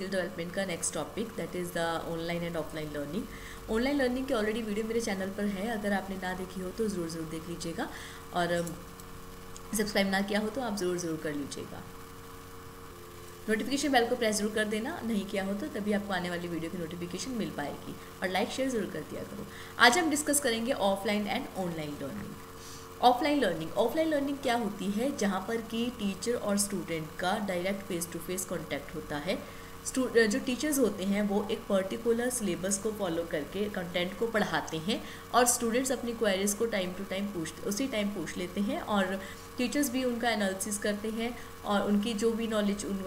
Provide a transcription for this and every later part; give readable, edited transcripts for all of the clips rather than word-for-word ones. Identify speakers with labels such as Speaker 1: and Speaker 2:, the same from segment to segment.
Speaker 1: Skill development का next topic, that is the online and offline learning. Online learning की already video मेरे channel पर है, अगर आपने ना देखी हो तो ज़रूर देख लीजिएगा, और सब्सक्राइब ना किया हो तो आप ज़रूर कर लीजिएगा। नोटिफिकेशन बेल को प्रेस जरूर कर देना, नहीं किया हो तो तभी आपको आने वाली वीडियो की नोटिफिकेशन मिल पाएगी, और लाइक शेयर जरूर कर दिया करो। आज हम डिस्कस करेंगे offline and online learning. Offline learning क्या होती है? जहाँ पर कि टीचर और स्टूडेंट का direct face to face contact होता है। जो टीचर्स होते हैं वो एक पर्टिकुलर सिलेबस को फॉलो करके कंटेंट को पढ़ाते हैं, और स्टूडेंट्स अपनी क्वेरीज को टाइम टू टाइम उसी टाइम पूछ लेते हैं, और टीचर्स भी उनका एनालिसिस करते हैं, और उनकी जो भी नॉलेज उन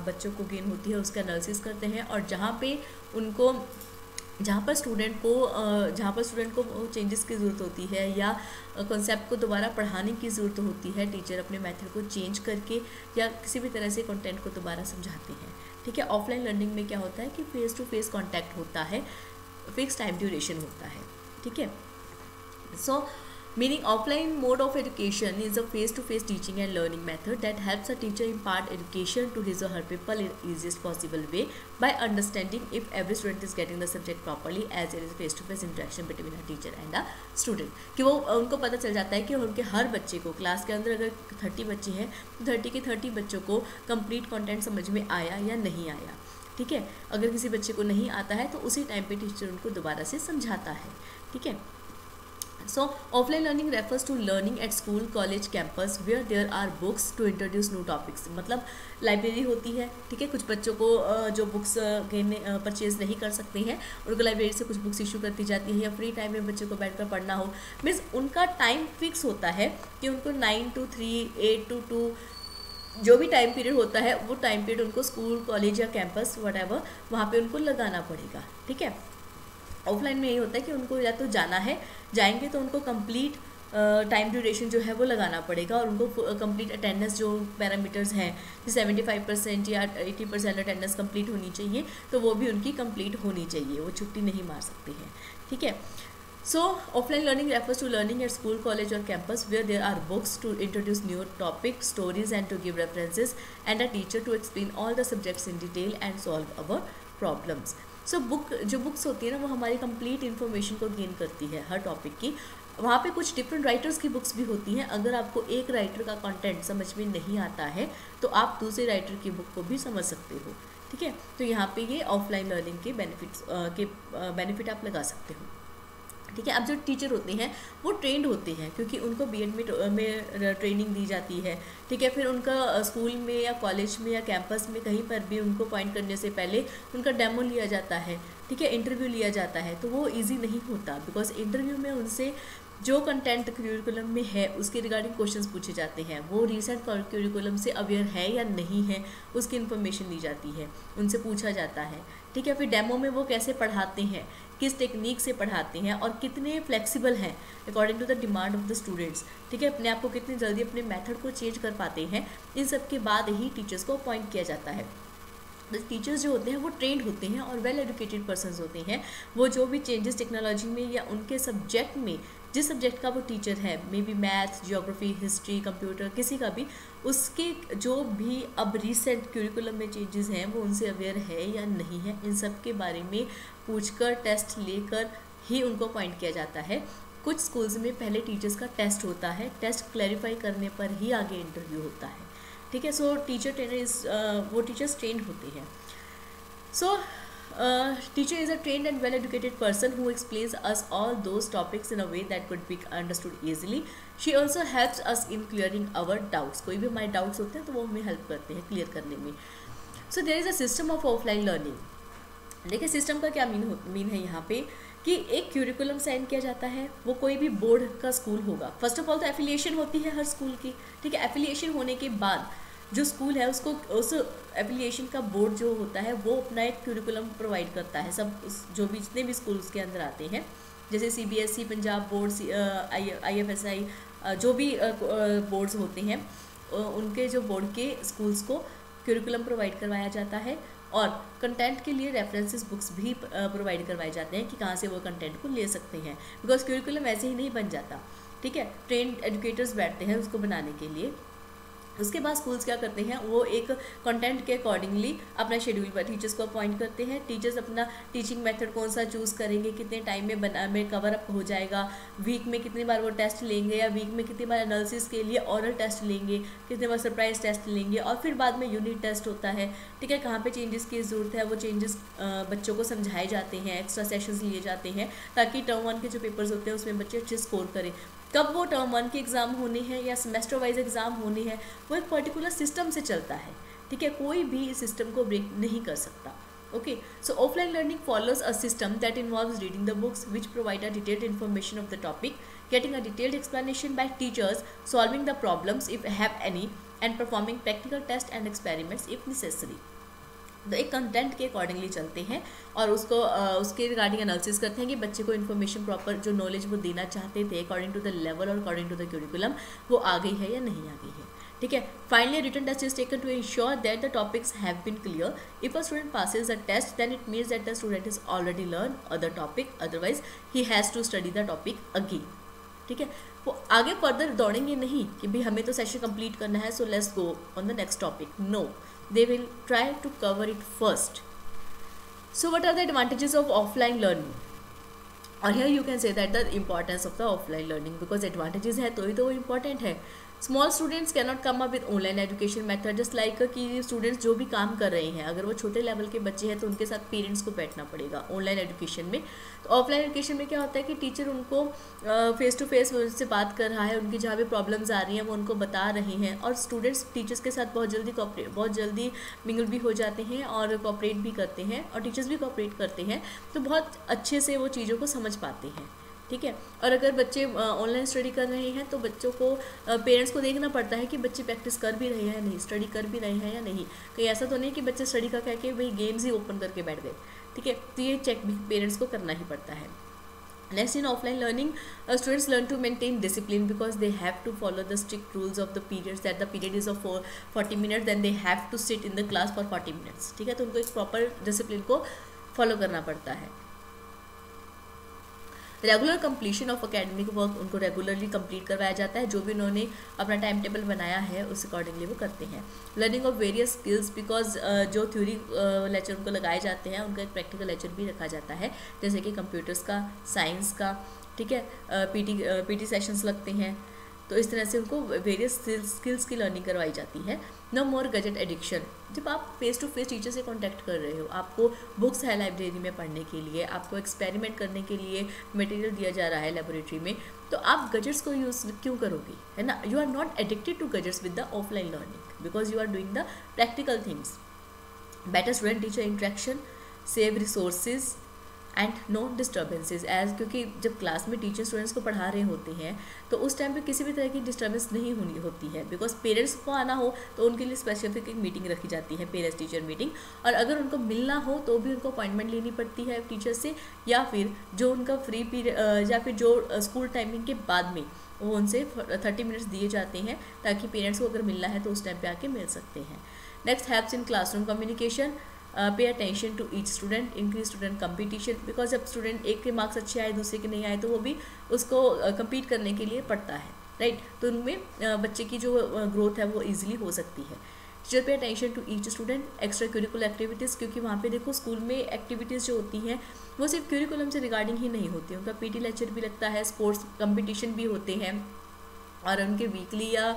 Speaker 1: बच्चों को गेन होती है उसका एनालिसिस करते हैं। और जहाँ पर स्टूडेंट को चेंजेस की ज़रूरत होती है या कॉन्सेप्ट को दोबारा पढ़ाने की ज़रूरत होती है, टीचर अपने मेथड को चेंज करके या किसी भी तरह से कंटेंट को दोबारा समझाते हैं। ठीक है, ऑफलाइन लर्निंग में क्या होता है कि फेस टू फेस कॉन्टैक्ट होता है, फिक्स टाइम ड्यूरेशन होता है। ठीक है, सो meaning offline mode of education is a face-to-face teaching and learning method that helps a teacher impart education to his or her pupil in easiest possible way by understanding if every student is getting the subject properly, as there is face-to-face interaction between a teacher and a student। कि वो उनको पता चल जाता है कि उनके हर बच्चे को, क्लास के अंदर अगर 30 बच्चे हैं तो 30 के 30 बच्चों को कंप्लीट कंटेंट समझ में आया या नहीं आया। ठीक है, अगर किसी बच्चे को नहीं आता है तो उसी टाइम पे टीचर उनको दोबारा से समझाता है। ठीक है, so offline learning refers to learning at school, college, campus where there are books to introduce new topics। मतलब लाइब्रेरी होती है। ठीक है, कुछ बच्चों को जो बुक्स परचेज नहीं कर सकते हैं उनको लाइब्रेरी से कुछ बुक्स इशू करती जाती है, या फ्री टाइम में बच्चों को बैठकर पढ़ना हो, मीन्स उनका टाइम फिक्स होता है कि उनको 9 to 3, 8 to 2 जो भी टाइम पीरियड होता है वो टाइम पीरियड उनको स्कूल, कॉलेज या कैंपस वटेवर वहाँ पे उनको लगाना पड़ेगा। ठीक है, ऑफलाइन में यही होता है कि उनको या तो जाना है, जाएंगे तो उनको कंप्लीट टाइम ड्यूरेशन जो है वो लगाना पड़ेगा, और उनको कंप्लीट अटेंडेंस जो पैरामीटर्स हैं, 75% या 80% अटेंडेंस कंप्लीट होनी चाहिए, तो वो भी उनकी कंप्लीट होनी चाहिए, वो छुट्टी नहीं मार सकते हैं। ठीक है, so offline learning refers to learning at school, college or campus where there are books to introduce new topics, stories and to give references, and a teacher to explain all the subjects in detail and solve our problems। So books होती है ना, वो हमारी complete information को gain करती है हर topic की। वहाँ पे कुछ डिफरेंट राइटर्स की बुक्स भी होती हैं। अगर आपको एक राइटर का कंटेंट समझ में नहीं आता है तो आप दूसरे राइटर की बुक को भी समझ सकते हो। ठीक है, तो यहाँ पे ये ऑफलाइन लर्निंग के बेनिफिट आप लगा सकते हो। ठीक है, अब जो टीचर होते हैं वो ट्रेंड होते हैं, क्योंकि उनको बीएड में ट्रेनिंग दी जाती है। ठीक है, फिर उनका स्कूल में या कॉलेज में या कैंपस में कहीं पर भी उनको पॉइंट करने से पहले उनका डेमो लिया जाता है। ठीक है, इंटरव्यू लिया जाता है, तो वो इजी नहीं होता, बिकॉज इंटरव्यू में उनसे जो कंटेंट करिकुलम में है उसके रिगार्डिंग क्वेश्चंस पूछे जाते हैं, वो रिसेंट करिकुलम से अवेयर है या नहीं है उसकी इन्फॉर्मेशन ली जाती है, उनसे पूछा जाता है। ठीक है, फिर डेमो में वो कैसे पढ़ाते हैं, किस टेक्निक से पढ़ाते हैं, और कितने फ्लेक्सिबल हैं according to the demand of the students. ठीक है, अपने आप को कितनी जल्दी अपने मेथड को चेंज कर पाते हैं, इन सब के बाद ही टीचर्स को अपॉइंट किया जाता है। टीचर्स जो होते हैं वो ट्रेंड होते हैं और वेल एजुकेटेड पर्सन्स होते हैं। वो जो भी चेंजेस टेक्नोलॉजी में या उनके सब्जेक्ट में, जिस सब्जेक्ट का वो टीचर है, may be math, geography, history, computer, किसी का भी, उसके जो भी अब रिसेंट करिकुलम में चेंजेस हैं वो उनसे अवेयर है या नहीं है, इन सब के बारे में पूछकर टेस्ट लेकर ही उनको अपॉइंट किया जाता है। कुछ स्कूल्स में पहले टीचर्स का टेस्ट होता है, टेस्ट क्लैरिफाई करने पर ही आगे इंटरव्यू होता है। ठीक है, सो वो टीचर्स ट्रेंड होते हैं। सो teacher is a trained and well educated person who explains us all those topics in a way that could be understood easily. She also helps us in clearing our doubts। कोई भी हमारे doubts होते हैं तो वो हमें help करते हैं क्लियर करने में। So there is a system of offline learning. देखिए, सिस्टम का क्या मीन है यहाँ पे कि एक क्यूरिकुलम साइन किया जाता है, वो कोई भी बोर्ड का स्कूल होगा। फर्स्ट ऑफ ऑल तो एफिलिएशन होती है हर स्कूल की। ठीक है, एफिलिएशन होने के बाद जो स्कूल है उसको उस एफिलिएशन का बोर्ड जो होता है वो अपना एक क्यूरिकुलम प्रोवाइड करता है। सब जो भी जितने भी स्कूल उसके अंदर आते हैं, जैसे सीबीएसई, पंजाब बोर्ड, आईएफएसआई, जो भी बोर्ड्स होते हैं, उनके जो बोर्ड के स्कूल्स को क्यूरिकुलम प्रोवाइड करवाया जाता है, और कंटेंट के लिए रेफरेंसेस बुक्स भी प्रोवाइड करवाए जाते हैं कि कहाँ से वो कंटेंट को ले सकते हैं, बिकॉज क्यूरिकुलम ऐसे ही नहीं बन जाता। ठीक है, ट्रेंड एजुकेटर्स बैठते हैं उसको बनाने के लिए। उसके बाद स्कूल्स क्या करते हैं, वो एक कंटेंट के अकॉर्डिंगली अपना शेड्यूल पर टीचर्स को अपॉइंट करते हैं। टीचर्स अपना टीचिंग मेथड कौन सा चूज़ करेंगे, कितने टाइम में कवर अप हो जाएगा, वीक में कितनी बार वो टेस्ट लेंगे, या वीक में कितनी बार एनालिसिस के लिए ऑरल टेस्ट लेंगे, कितने बार सरप्राइज टेस्ट लेंगे, और फिर बाद में यूनिट टेस्ट होता है। ठीक है, कहाँ पे चेंजेस की ज़रूरत है वो चेंजेस बच्चों को समझाए जाते हैं, एक्स्ट्रा सेशंस लिए जाते हैं, ताकि टर्म 1 के जो पेपर्स होते हैं उसमें बच्चे अच्छे स्कोर करें। कब वो टर्म 1 के एग्ज़ाम होने हैं या सेमेस्टर वाइज एग्ज़ाम होने हैं, वो एक पर्टिकुलर सिस्टम से चलता है। ठीक है, कोई भी इस सिस्टम को ब्रेक नहीं कर सकता। Okay, so offline learning follows a system that involves reading the books which provide a detailed information of the topic, getting a detailed explanation by teachers, solving the problems if have any, and performing practical tests and experiments if necessary. तो एक content के accordingly चलते हैं और उसको उसके regarding analysis करते हैं कि बच्चे को इन्फॉर्मेशन प्रॉपर जो नॉलेज वो देना चाहते थे अकॉर्डिंग टू द लेवल और अकॉर्डिंग टू द करिकुलम वो आ गई है या नहीं आ गई है। ठीक है, finally written test is taken to ensure that the topics have been clear. If a student passes the test then it means that the student is already learn other topic, otherwise he has to study the topic again. ठीक है, वो आगे further दौड़ेंगे नहीं कि भाई हमें तो सेशन कंप्लीट करना है so let's go on the next topic. No, they will try to cover it first. So what are the advantages of offline learning? और here you can say that the importance of the offline learning, because advantages है तो ही तो वो important है। Small students can not come up with online education method, just like कि students जो भी काम कर रहे हैं अगर वो छोटे लेवल के बच्चे हैं तो उनके साथ पेरेंट्स को बैठना पड़ेगा ऑनलाइन एजुकेशन में। तो ऑफलाइन एजुकेशन में क्या होता है कि टीचर उनको फेस टू फेस उनसे बात कर रहा है, उनकी जहाँ भी प्रॉब्लम्स आ रही हैं वो उनको बता रहे हैं, और स्टूडेंट्स टीचर्स के साथ बहुत जल्दी मिंगल भी हो जाते हैं और कोऑपरेट भी करते हैं, और टीचर्स भी कोऑपरेट करते हैं, तो बहुत अच्छे से वो चीज़ों को समझ पाते हैं। ठीक है, और अगर बच्चे ऑनलाइन स्टडी कर रहे हैं तो बच्चों को पेरेंट्स को देखना पड़ता है कि बच्चे प्रैक्टिस कर भी रहे हैं या नहीं, स्टडी कर भी रहे हैं या नहीं। कहीं ऐसा तो नहीं कि बच्चे स्टडी का कह के भाई गेम्स ही ओपन करके बैठ गए। ठीक है, तो ये चेक भी पेरेंट्स को करना ही पड़ता है। Next, in offline learning students learn to maintain discipline because they have to follow the strict rules of the periods, that the period is of 40 minutes, then they have to sit in the class for 40 minutes. ठीक है, तो उनको एक proper discipline को follow करना पड़ता है। Regular completion of academic work, उनको रेगुलरली कंप्लीट करवाया जाता है, जो भी उन्होंने अपना टाइम टेबल बनाया है उस अकॉर्डिंगली वो करते हैं। Learning of various skills, because जो थ्योरी लेक्चर उनको लगाए जाते हैं उनका एक प्रैक्टिकल लेक्चर भी रखा जाता है, जैसे कि कंप्यूटर्स का, साइंस का। ठीक है, पीटी सेशंस लगते हैं, तो इस तरह से उनको वेरियस स्किल्स की लर्निंग करवाई जाती है। नो मोर गैजेट एडिक्शन, जब आप फेस टू फेस टीचर से कांटेक्ट कर रहे हो, आपको बुक्स है लाइब्रेरी में पढ़ने के लिए, आपको एक्सपेरिमेंट करने के लिए मटेरियल दिया जा रहा है लेबोरेटरी में, तो आप गैजेट्स को यूज़ क्यों करोगे, है ना। You are not addicted to gadgets with the offline learning because you are doing the practical things. Better student teacher interaction, save resources and no disturbances, as क्योंकि जब क्लास में टीचर स्टूडेंट्स को पढ़ा रहे होते हैं तो उस टाइम पे किसी भी तरह की डिस्टर्बेंस नहीं होती है, बिकॉज पेरेंट्स को आना हो तो उनके लिए स्पेसिफिक एक मीटिंग रखी जाती है, पेरेंट्स टीचर मीटिंग, और अगर उनको मिलना हो तो भी उनको अपॉइंटमेंट लेनी पड़ती है टीचर से, या फिर जो उनका फ्री पीरियड या फिर जो स्कूल टाइमिंग के बाद में वो उनसे 30 मिनट्स दिए जाते हैं, ताकि पेरेंट्स को अगर मिलना है तो उस टाइम पे आके मिल सकते हैं। Next, helps in classroom communication, pay attention to each student, increase student competition, because जब स्टूडेंट एक के मार्क्स अच्छे आए दूसरे के नहीं आए तो वो भी उसको compete करने के लिए पड़ता है, राइट। तो उनमें बच्चे की जो ग्रोथ है वो ईजिली हो सकती है। Teacher pay attention to each student, extra curricular activities, क्योंकि वहाँ पे देखो स्कूल में एक्टिविटीज़ जो होती हैं वो सिर्फ करिकुलम से रिगार्डिंग ही नहीं होती, उनका पीटी लेक्चर भी लगता है, स्पोर्ट्स कंपटीशन भी होते हैं, और उनके वीकली या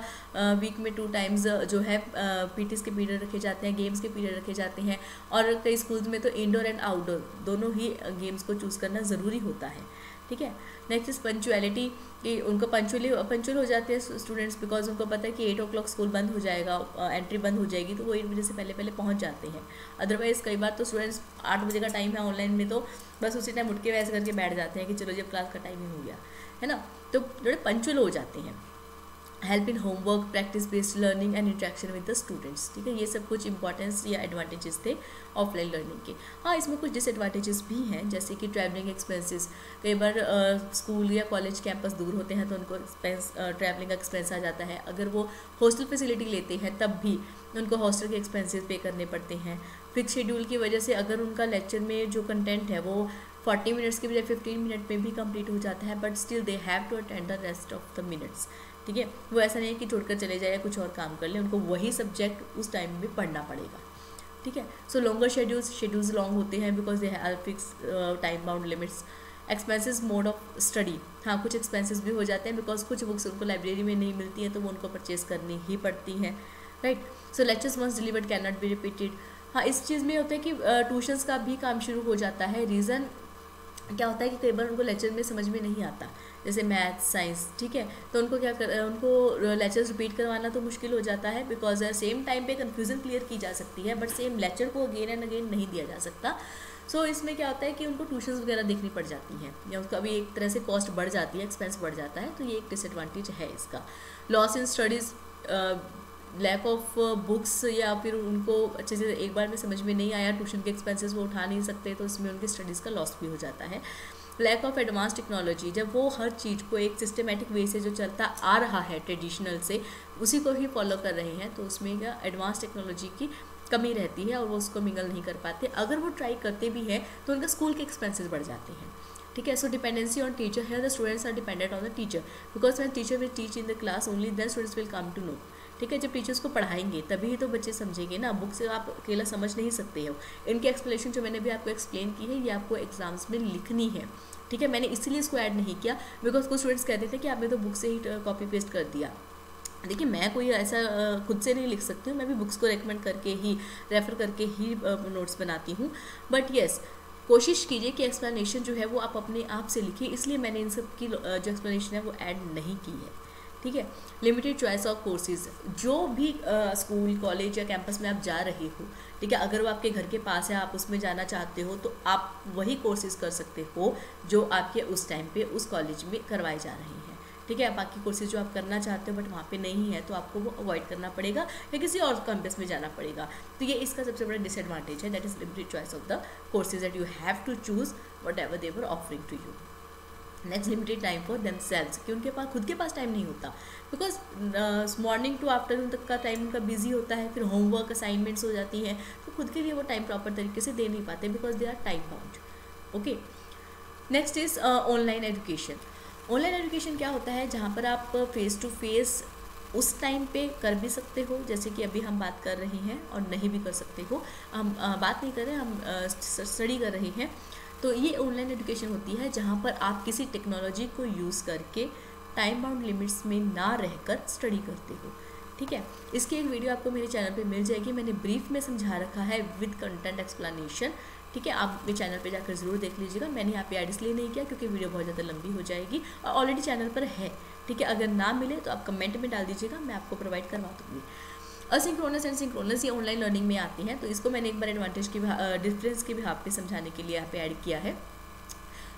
Speaker 1: वीक में 2 टाइम्स जो है पीटीज़ के पीरियड रखे जाते हैं, गेम्स के पीरियड रखे जाते हैं, और कई स्कूल्स में तो इंडोर एंड आउटडोर दोनों ही गेम्स को चूज़ करना ज़रूरी होता है। ठीक है, नेक्स्ट इज पंचुअलिटी, कि उनको पंचुअल हो जाते हैं स्टूडेंट्स, बिकॉज उनको पता है कि 8 o'clock स्कूल बंद हो जाएगा, एंट्री बंद हो जाएगी, तो वो 8 बजे से पहले पहुंच जाते हैं। अदरवाइज़ कई बार तो स्टूडेंट्स 8 बजे का टाइम है ऑनलाइन में, तो बस उसी टाइम उठ के वैसे करके बैठ जाते हैं कि चलो जब क्लास का टाइमिंग हो गया, है ना, तो थोड़े पंचुअल हो जाते हैं। Help in homework, practice based learning and interaction with the students. ठीक है, ये सब कुछ इंपॉर्टेंस या एडवांटेजेस थे ऑफलाइन लर्निंग के। हाँ, इसमें कुछ डिसएडवांटेजेस भी हैं, जैसे कि ट्रैवलिंग एक्सपेंसेस, कई बार स्कूल या कॉलेज कैंपस दूर होते हैं तो उनको ट्रैवलिंग का एक्सपेंस आ जाता है। अगर वो हॉस्टल फैसिलिटी लेते हैं तब भी उनको हॉस्टल के एक्सपेंसेस पे करने पड़ते हैं। फिक्स शेड्यूल की वजह से अगर उनका लेक्चर में जो कंटेंट है वो 40 मिनट्स के बजाय 15 मिनट में भी कंप्लीट हो जाता है, but still they have to attend the rest of the minutes. ठीक है, वो ऐसा नहीं है कि छोड़कर चले जाए या कुछ और काम कर ले, उनको वही सब्जेक्ट उस टाइम में पढ़ना पड़ेगा। ठीक है, सो लॉन्गर शेड्यूल्स लॉन्ग होते हैं because they have fix time bound limits. Expenses mode of study, हाँ कुछ एक्सपेंसेस भी हो जाते हैं बिकॉज कुछ बुक्स उनको लाइब्रेरी में नहीं मिलती हैं तो वो उनको परचेज करनी ही पड़ती हैं, right. So lectures once delivered can not be repeated. हाँ, इस चीज़ में होता है कि ट्यूशन्स का भी काम शुरू हो जाता है। रीज़न क्या होता है कि कई बार उनको लेक्चर में समझ में नहीं आता, जैसे मैथ साइंस, ठीक है, तो उनको उनको लेक्चर्स रिपीट करवाना तो मुश्किल हो जाता है बिकॉज सेम टाइम पे कन्फ्यूज़न क्लियर की जा सकती है बट सेम लेक्चर को अगेन एंड अगेन नहीं दिया जा सकता। सो इसमें क्या होता है कि उनको ट्यूशन्स वगैरह देखनी पड़ जाती हैं या उसका भी एक तरह से कॉस्ट बढ़ जाती है, एक्सपेंस बढ़ जाता है, तो ये एक डिसएडवांटेज है इसका। Loss in studies, lack of books, या फिर उनको अच्छे से एक बार में समझ में नहीं आया, ट्यूशन के एक्सपेंसेस वो उठा नहीं सकते तो इसमें उनकी स्टडीज़ का लॉस भी हो जाता है। लैक ऑफ एडवांस टेक्नोलॉजी, जब वो हर चीज़ को एक सिस्टमेटिक वे से जो चलता आ रहा है ट्रेडिशनल से उसी को ही फॉलो कर रहे हैं, तो उसमें क्या एडवांस टेक्नोलॉजी की कमी रहती है और वो उसको मिंगल नहीं कर पाते। अगर वो ट्राई करते भी हैं तो उनका स्कूल के एक्सपेंसेस बढ़ जाते हैं। ठीक है, so dependency on teacher, here the students are dependent on the teacher because when teacher will teach in the class only then students will come to know. ठीक है, जब टीचर्स को पढ़ाएंगे तभी तो बच्चे समझेंगे ना, बुक से आप अकेला समझ नहीं सकते हो। इनकी एक्सप्लेनेशन जो मैंने भी आपको एक्सप्लेन की है ये आपको एग्जाम्स में लिखनी है। ठीक है, मैंने इसलिए इसको ऐड नहीं किया बिकॉज कुछ स्टूडेंट्स कहते थे कि आपने तो बुक से ही कॉपी पेस्ट कर दिया। देखिए, मैं कोई ऐसा खुद से नहीं लिख सकती हूँ, मैं भी बुक्स को रेकमेंड करके ही, रेफ़र करके ही नोट्स बनाती हूँ। बट येस, कोशिश कीजिए कि एक्सप्लेनेशन जो है वो आप अपने आप से लिखिए, इसलिए मैंने इन सब की जो एक्सप्लेनेशन है वो ऐड नहीं की है। ठीक है, लिमिटेड चॉइस ऑफ कोर्सेज, जो भी स्कूल कॉलेज या कैंपस में आप जा रहे हो, ठीक है, अगर वो आपके घर के पास है, आप उसमें जाना चाहते हो तो आप वही कोर्सेज कर सकते हो जो आपके उस टाइम पे उस कॉलेज में करवाए जा रहे हैं। ठीक है, बाकी कोर्सेज जो आप करना चाहते हो बट वहाँ पे नहीं है तो आपको वो अवॉइड करना पड़ेगा या किसी और कैंपस में जाना पड़ेगा। तो ये इसका सबसे बड़ा डिसएडवांटेज है, that is limited choice of the courses that you have to choose whatever they were offering to you. Next, limited time for themselves, कि उनके पास खुद के पास टाइम नहीं होता बिकॉज मॉर्निंग टू आफ्टरनून तक का टाइम उनका बिजी होता है, फिर होमवर्क असाइनमेंट्स हो जाती हैं, तो खुद के लिए वो टाइम प्रॉपर तरीके से दे नहीं पाते because they are time bound. Okay, next is online education. Online education क्या होता है, जहाँ पर आप फेस टू फेस उस टाइम पे कर भी सकते हो, जैसे कि अभी हम बात कर रहे हैं, और नहीं भी कर सकते हो। हम बात नहीं कर रहे, हम स्टडी कर रहे हैं। तो ये ऑनलाइन एजुकेशन होती है जहाँ पर आप किसी टेक्नोलॉजी को यूज़ करके टाइम बाउंड लिमिट्स में ना रहकर स्टडी करते हो। ठीक है, इसकी एक वीडियो आपको मेरे चैनल पे मिल जाएगी, मैंने ब्रीफ में समझा रखा है विद कंटेंट एक्सप्लेनेशन। ठीक है, आप मेरे चैनल पे जाकर ज़रूर देख लीजिएगा। मैंने यहाँ पे ऐड इसलिए नहीं किया क्योंकि वीडियो बहुत ज़्यादा लंबी हो जाएगी और ऑलरेडी चैनल पर है। ठीक है, अगर ना मिले तो आप कमेंट में डाल दीजिएगा, मैं आपको प्रोवाइड करवा दूँगी। असिंक्रोनस एंड सिंक्रोनस ये ऑनलाइन लर्निंग में आती हैं, तो इसको मैंने एक बार एडवांटेज की डिफरेंस के बिहाफ पे समझाने के लिए यहाँ पे ऐड किया है।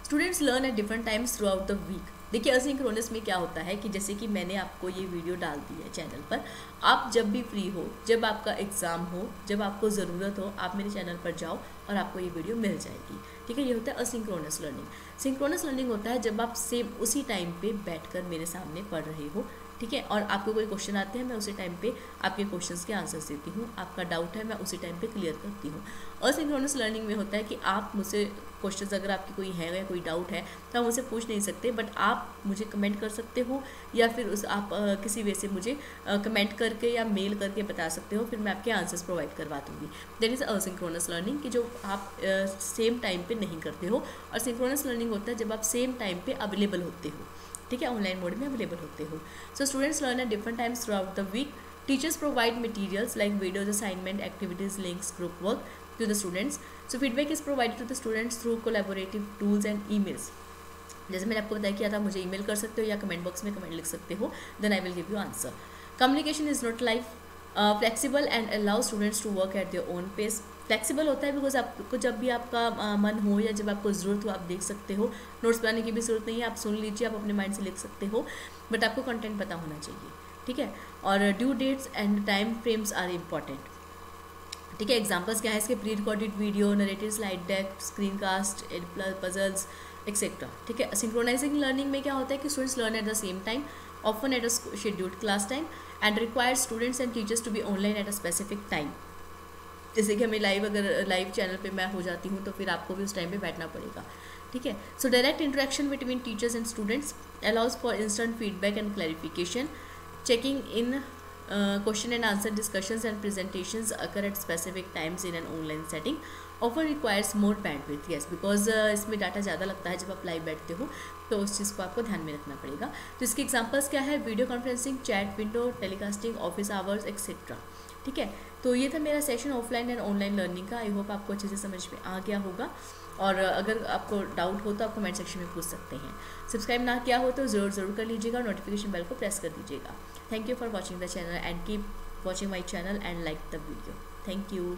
Speaker 1: Students learn at different times throughout the week. देखिए, असिंक्रोनस में क्या होता है कि जैसे कि मैंने आपको ये वीडियो डाल दी है चैनल पर, आप जब भी फ्री हो, जब आपका एग्ज़ाम हो, जब आपको ज़रूरत हो, आप मेरे चैनल पर जाओ और आपको ये वीडियो मिल जाएगी। ठीक है, ये होता है असिंक्रोनस लर्निंग। सिंक्रोनस लर्निंग होता है जब आप सेम उसी टाइम पे बैठकर मेरे सामने पढ़ रहे हो। ठीक है, और आपको कोई क्वेश्चन आते हैं, मैं उसी टाइम पे आपके क्वेश्चंस के आंसर्स देती हूँ, आपका डाउट है मैं उसी टाइम पे क्लियर करती हूँ। असिंक्रोनस लर्निंग में होता है कि आप मुझसे क्वेश्चंस, अगर आपकी कोई है या कोई डाउट है तो आप मुझसे पूछ नहीं सकते, बट आप मुझे कमेंट कर सकते हो या फिर आप किसी वे से मुझे कमेंट करके या मेल करके बता सकते हो, फिर मैं आपके आंसर्स प्रोवाइड करवा दूँगी। दैट इज़ असिंक्रोनस लर्निंग, कि जो आप सेम टाइम पे नहीं करते हो। और सिंक्रोनस लर्निंग होता है जब आप सेम टाइम पे अवेलेबल होते हो। ठीक है, ऑनलाइन मोड में अवेलेबल होते हो। So students learn at different times throughout the week. Teachers provide materials like videos, assignment, activities, links, group work to the students. So feedback is provided to the students through collaborative tools and emails. जैसे मैंने आपको बताया किया था, मुझे email कर सकते हो या कमेंट बॉक्स में कमेंट लिख सकते हो, then I will give you answer. Communication is not life flexible and allow students to work at their own pace. Flexible होता है बिकॉज आपको जब भी आपका मन हो या जब आपको ज़रूरत हो आप देख सकते हो। नोट्स बनाने की भी ज़रूरत नहीं है, आप सुन लीजिए, आप अपने माइंड से लिख सकते हो, बट आपको कंटेंट पता होना चाहिए। ठीक है, और due dates and time frames are important. ठीक है, एग्जांपल्स क्या है इसके, pre recorded video, narrative slide deck, screen cast, puzzles etcetera. ठीक है, सिंक्रोनाइजिंग लर्निंग में क्या होता है कि students learn at the same time, often at a scheduled class time, and requires students and teachers to be online at a specific time. जैसे कि हमें अगर लाइव चैनल पे मैं हो जाती हूँ तो फिर आपको भी उस टाइम पे बैठना पड़ेगा, ठीक है। So direct interaction between teachers and students allows for instant feedback and clarification, checking in question and answer discussions and presentations occur at specific times in an online setting, often requires more bandwidth, yes because इसमें data ज़्यादा लगता है जब आप live बैठते हो, तो उस चीज़ को आपको ध्यान में रखना पड़ेगा। तो इसके एग्जांपल्स क्या है, video conferencing, chat window, telecasting, office hours etcetera, ठीक है। तो ये था मेरा session offline and online learning का। आई होप आपको अच्छे से समझ में आ गया होगा, और अगर आपको डाउट हो तो आप कमेंट सेक्शन में पूछ सकते हैं। सब्सक्राइब ना किया हो तो ज़रूर कर लीजिएगा और नोटिफिकेशन बेल को प्रेस कर दीजिएगा। Thank you for watching the channel and keep watching my channel and like the video. Thank you.